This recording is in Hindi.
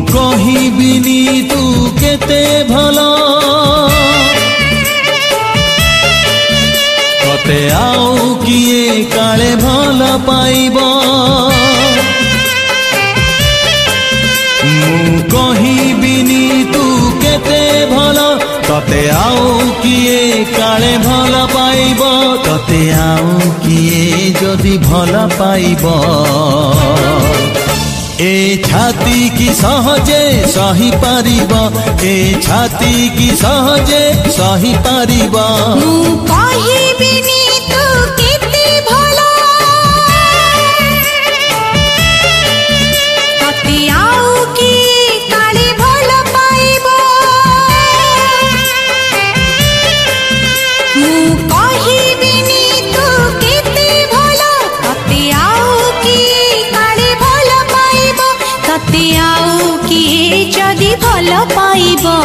कहिबिनी तू केते भला तते आउ किए काले भल पाइबो मु कहिबिनी तू केते भला तते आउ किए काले भल पाइबो तते आउ किए जदि भल पाइबो ए छाती की सहजे सही पारिबो ए छाती की सहजे सही पारिबो मु कहिबिनी तू केते भला तते आउ की काले भल पाइबो मु कहिबिनी तू केते भला तते आउ की काले भल पाइबो तते आउ की जदि भल पाइबो।